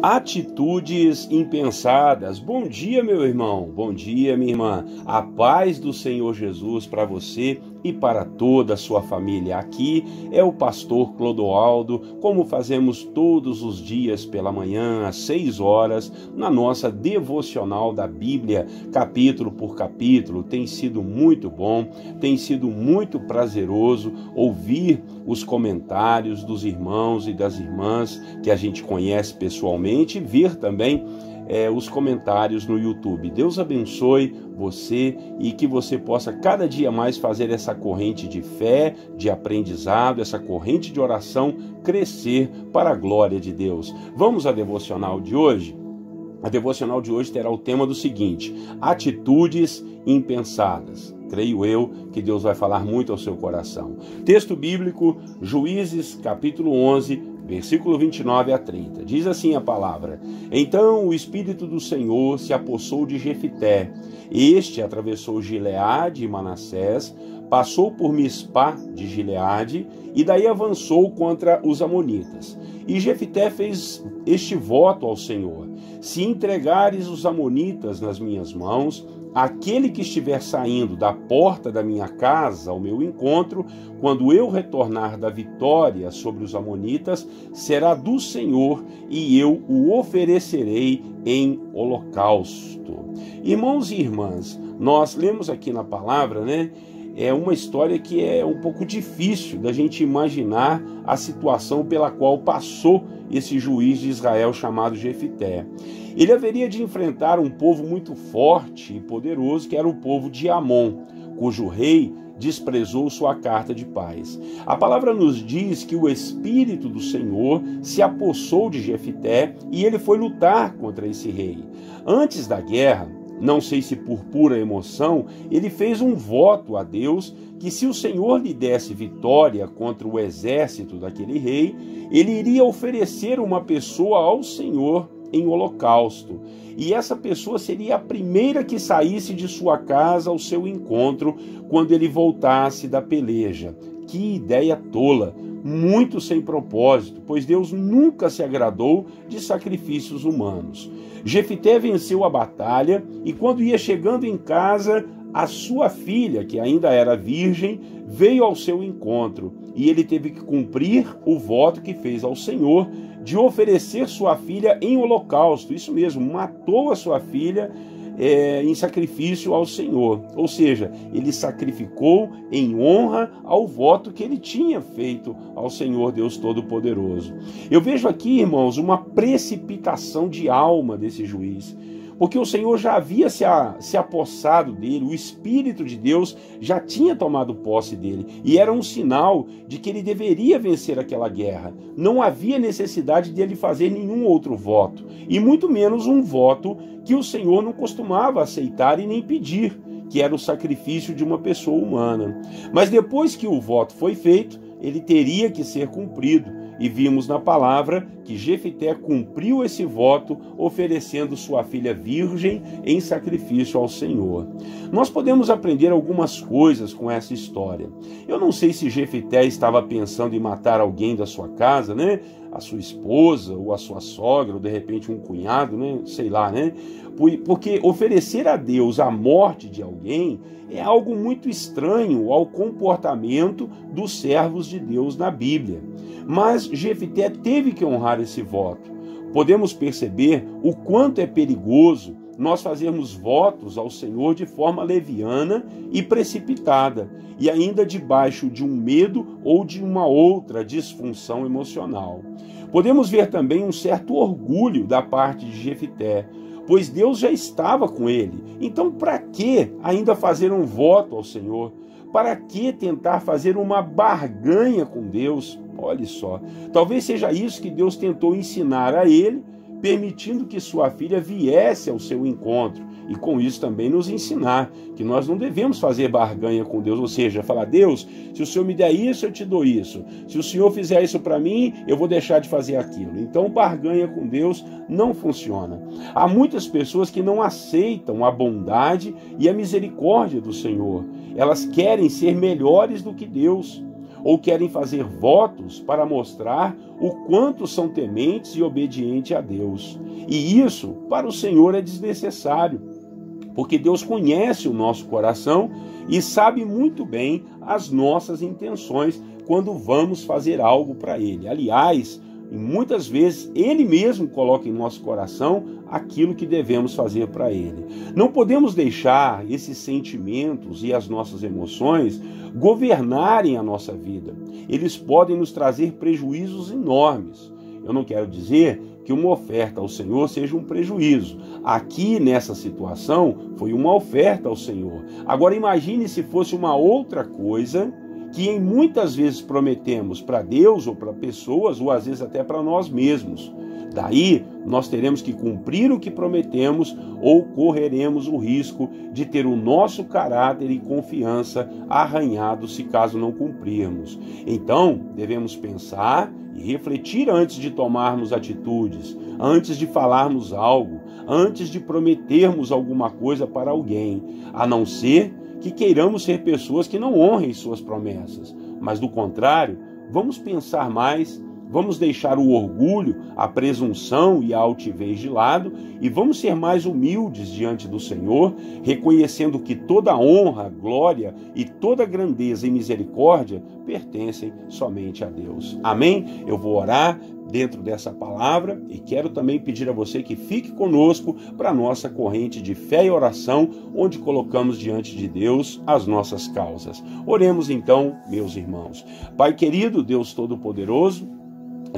Atitudes impensadas. Bom dia, meu irmão. Bom dia, minha irmã. A paz do Senhor Jesus para você e para toda a sua família. Aqui é o pastor Clodoaldo, como fazemos todos os dias pela manhã, às 6 horas, na nossa devocional da Bíblia, capítulo por capítulo. Tem sido muito bom, tem sido muito prazeroso ouvir os comentários dos irmãos e das irmãs que a gente conhece pessoalmente e ver também os comentários no YouTube. Deus abençoe você e que você possa cada dia mais fazer essa corrente de fé, de aprendizado, essa corrente de oração crescer para a glória de Deus. Vamos à devocional de hoje? A devocional de hoje terá o tema do seguinte: atitudes impensadas. Creio eu que Deus vai falar muito ao seu coração. Texto bíblico, Juízes, capítulo 11, versículo 29 a 30. Diz assim a palavra: Então o Espírito do Senhor se apossou de Jefité. Este atravessou Gileade e Manassés, passou por Mispá de Gileade e daí avançou contra os amonitas. E Jefité fez este voto ao Senhor: Se entregares os amonitas nas minhas mãos, aquele que estiver saindo da porta da minha casa ao meu encontro, quando eu retornar da vitória sobre os amonitas, será do Senhor e eu o oferecerei em holocausto. Irmãos e irmãs, nós lemos aqui na palavra, é uma história que é um pouco difícil da gente imaginar a situação pela qual passou esse juiz de Israel chamado Jefité. Ele haveria de enfrentar um povo muito forte e poderoso, que era o povo de Amon, cujo rei desprezou sua carta de paz. A palavra nos diz que o Espírito do Senhor se apossou de Jefité e ele foi lutar contra esse rei. Antes da guerra, não sei se por pura emoção, ele fez um voto a Deus que se o Senhor lhe desse vitória contra o exército daquele rei, ele iria oferecer uma pessoa ao Senhor em holocausto. E essa pessoa seria a primeira que saísse de sua casa ao seu encontro quando ele voltasse da peleja. Que ideia tola! Muito sem propósito, pois Deus nunca se agradou de sacrifícios humanos. Jefité venceu a batalha e quando ia chegando em casa, a sua filha, que ainda era virgem, veio ao seu encontro e ele teve que cumprir o voto que fez ao Senhor de oferecer sua filha em holocausto. Isso mesmo, matou a sua filha em sacrifício ao Senhor. Ou seja, ele sacrificou em honra ao voto que ele tinha feito ao Senhor Deus Todo-Poderoso. Eu vejo aqui, irmãos, uma precipitação de alma desse juiz, porque o Senhor já havia se apossado dele, o Espírito de Deus já tinha tomado posse dele, e era um sinal de que ele deveria vencer aquela guerra. Não havia necessidade de ele fazer nenhum outro voto, e muito menos um voto que o Senhor não costumava aceitar e nem pedir, que era o sacrifício de uma pessoa humana. Mas depois que o voto foi feito, ele teria que ser cumprido. E vimos na palavra que Jefité cumpriu esse voto, oferecendo sua filha virgem em sacrifício ao Senhor. Nós podemos aprender algumas coisas com essa história. Eu não sei se Jefité estava pensando em matar alguém da sua casa, a sua esposa, ou a sua sogra, ou de repente um cunhado, sei lá, Porque oferecer a Deus a morte de alguém é algo muito estranho ao comportamento dos servos de Deus na Bíblia. Mas Jefité teve que honrar esse voto. Podemos perceber o quanto é perigoso nós fazermos votos ao Senhor de forma leviana e precipitada, e ainda debaixo de um medo ou de uma outra disfunção emocional. Podemos ver também um certo orgulho da parte de Jefité, pois Deus já estava com ele. Então, para que ainda fazer um voto ao Senhor? Para que tentar fazer uma barganha com Deus? Olha só, talvez seja isso que Deus tentou ensinar a ele, permitindo que sua filha viesse ao seu encontro, e com isso também nos ensinar que nós não devemos fazer barganha com Deus, ou seja, falar: Deus, se o Senhor me der isso, eu te dou isso, se o Senhor fizer isso para mim, eu vou deixar de fazer aquilo. Então, barganha com Deus não funciona. Há muitas pessoas que não aceitam a bondade e a misericórdia do Senhor. Elas querem ser melhores do que Deus. ou querem fazer votos para mostrar o quanto são tementes e obedientes a Deus. E isso, para o Senhor, é desnecessário, porque Deus conhece o nosso coração e sabe muito bem as nossas intenções quando vamos fazer algo para Ele. Aliás, muitas vezes Ele mesmo coloca em nosso coração aquilo que devemos fazer para Ele. Não podemos deixar esses sentimentos e as nossas emoções governarem a nossa vida. Eles podem nos trazer prejuízos enormes. Eu não quero dizer que uma oferta ao Senhor seja um prejuízo. Aqui, nessa situação, foi uma oferta ao Senhor. Agora, imagine se fosse uma outra coisa que em muitas vezes prometemos para Deus ou para pessoas, ou às vezes até para nós mesmos. Daí, nós teremos que cumprir o que prometemos ou correremos o risco de ter o nosso caráter e confiança arranhados se caso não cumprirmos. Então, devemos pensar e refletir antes de tomarmos atitudes, antes de falarmos algo, antes de prometermos alguma coisa para alguém, a não ser que queiramos ser pessoas que não honrem suas promessas. Mas, do contrário, vamos pensar mais, vamos deixar o orgulho, a presunção e a altivez de lado e vamos ser mais humildes diante do Senhor, reconhecendo que toda honra, glória e toda grandeza e misericórdia pertencem somente a Deus. Amém? Eu vou orar dentro dessa palavra e quero também pedir a você que fique conosco para a nossa corrente de fé e oração, onde colocamos diante de Deus as nossas causas. Oremos então, meus irmãos. Pai querido, Deus Todo-Poderoso,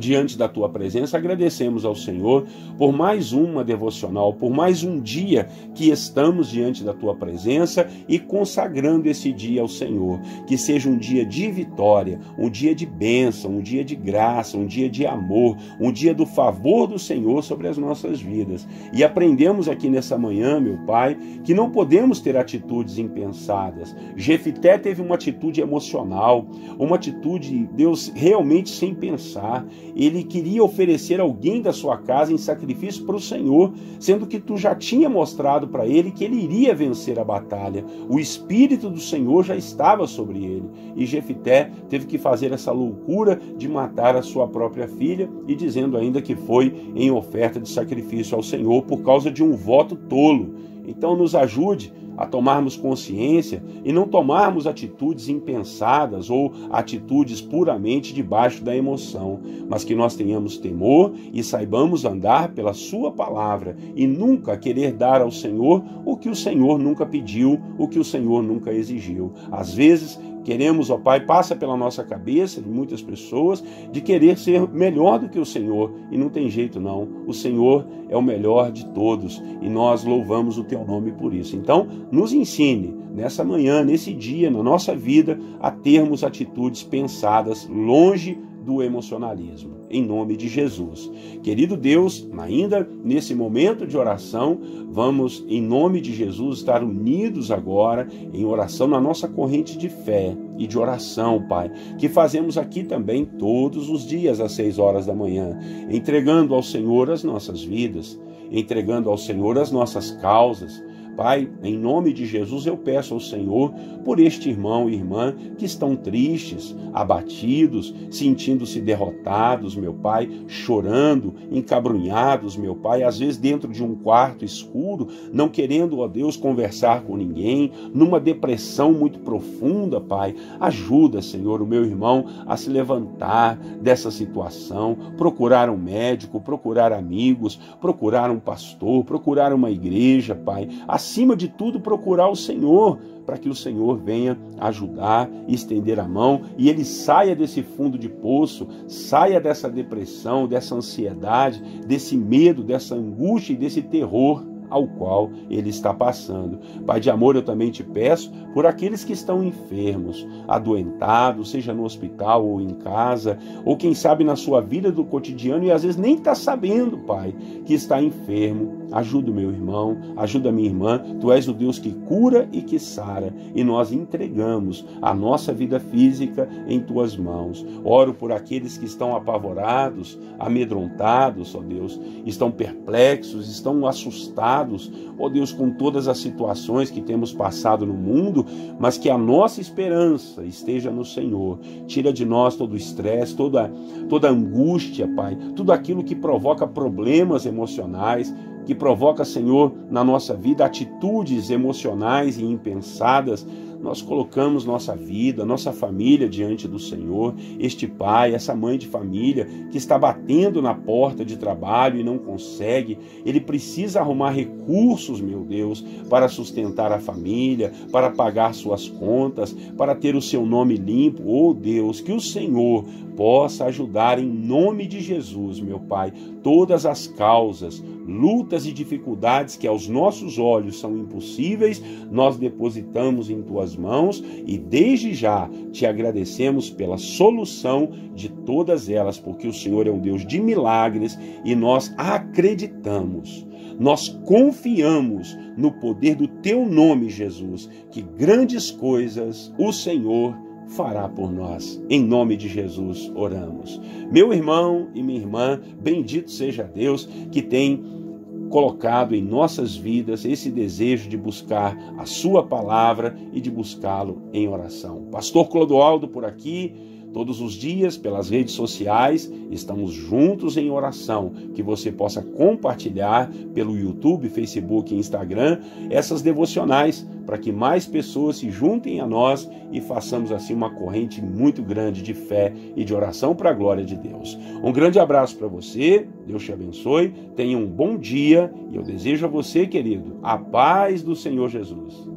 diante da tua presença, agradecemos ao Senhor por mais uma devocional, por mais um dia que estamos diante da tua presença e consagrando esse dia ao Senhor. Que seja um dia de vitória, um dia de bênção, um dia de graça, um dia de amor, um dia do favor do Senhor sobre as nossas vidas. E aprendemos aqui nessa manhã, meu Pai, que não podemos ter atitudes impensadas. Jefité teve uma atitude emocional, uma atitude, Deus, realmente sem pensar. Ele queria oferecer alguém da sua casa em sacrifício para o Senhor, sendo que tu já tinha mostrado para ele que ele iria vencer a batalha. O Espírito do Senhor já estava sobre ele. E Jefité teve que fazer essa loucura de matar a sua própria filha e dizendo ainda que foi em oferta de sacrifício ao Senhor por causa de um voto tolo. Então nos ajude a tomarmos consciência e não tomarmos atitudes impensadas ou atitudes puramente debaixo da emoção, mas que nós tenhamos temor e saibamos andar pela sua palavra e nunca querer dar ao Senhor o que o Senhor nunca pediu, o que o Senhor nunca exigiu. Às vezes, queremos, ó Pai, passa pela nossa cabeça de muitas pessoas de querer ser melhor do que o Senhor e não tem jeito não. O Senhor é o melhor de todos e nós louvamos o teu nome por isso. Então, nos ensine nessa manhã, nesse dia, na nossa vida, a termos atitudes pensadas longe do emocionalismo, em nome de Jesus. Querido Deus, ainda nesse momento de oração, vamos, em nome de Jesus, estar unidos agora em oração na nossa corrente de fé e de oração, Pai, que fazemos aqui também todos os dias às 6 horas da manhã, entregando ao Senhor as nossas vidas, entregando ao Senhor as nossas causas. Pai, em nome de Jesus, eu peço ao Senhor por este irmão e irmã que estão tristes, abatidos, sentindo-se derrotados, meu Pai, chorando, encabrunhados, meu Pai, às vezes dentro de um quarto escuro, não querendo, ó Deus, conversar com ninguém, numa depressão muito profunda, Pai. Ajuda, Senhor, o meu irmão a se levantar dessa situação, procurar um médico, procurar amigos, procurar um pastor, procurar uma igreja, Pai. Acima de tudo, procurar o Senhor, para que o Senhor venha ajudar e estender a mão e ele saia desse fundo de poço, saia dessa depressão, dessa ansiedade, desse medo, dessa angústia e desse terror ao qual ele está passando. Pai de amor, eu também te peço por aqueles que estão enfermos, adoentados, seja no hospital ou em casa, ou quem sabe na sua vida do cotidiano e às vezes nem está sabendo, Pai, que está enfermo. Ajuda o meu irmão, ajuda a minha irmã. Tu és o Deus que cura e que sara, e nós entregamos a nossa vida física em tuas mãos. Oro por aqueles que estão apavorados, amedrontados, ó Deus, estão perplexos, estão assustados, cansados, ó Deus, com todas as situações que temos passado no mundo, mas que a nossa esperança esteja no Senhor. Tira de nós todo o estresse, toda angústia, Pai, tudo aquilo que provoca problemas emocionais, que provoca, Senhor, na nossa vida atitudes emocionais e impensadas. Nós colocamos nossa vida, nossa família diante do Senhor, este pai, essa mãe de família que está batendo na porta de trabalho e não consegue, ele precisa arrumar recursos, meu Deus, para sustentar a família, para pagar suas contas, para ter o seu nome limpo. Oh Deus, que o Senhor possa ajudar em nome de Jesus, meu Pai, todas as causas, lutas e dificuldades que aos nossos olhos são impossíveis, nós depositamos em tuas mãos e desde já te agradecemos pela solução de todas elas, porque o Senhor é um Deus de milagres e nós acreditamos, nós confiamos no poder do teu nome, Jesus, que grandes coisas o Senhor fará por nós. Em nome de Jesus oramos. Meu irmão e minha irmã, bendito seja Deus que tem colocado em nossas vidas esse desejo de buscar a sua palavra e de buscá-lo em oração. Pastor Clodoaldo por aqui, todos os dias pelas redes sociais, estamos juntos em oração, que você possa compartilhar pelo YouTube, Facebook e Instagram essas devocionais, para que mais pessoas se juntem a nós e façamos assim uma corrente muito grande de fé e de oração para a glória de Deus. Um grande abraço para você, Deus te abençoe, tenha um bom dia e eu desejo a você, querido, a paz do Senhor Jesus.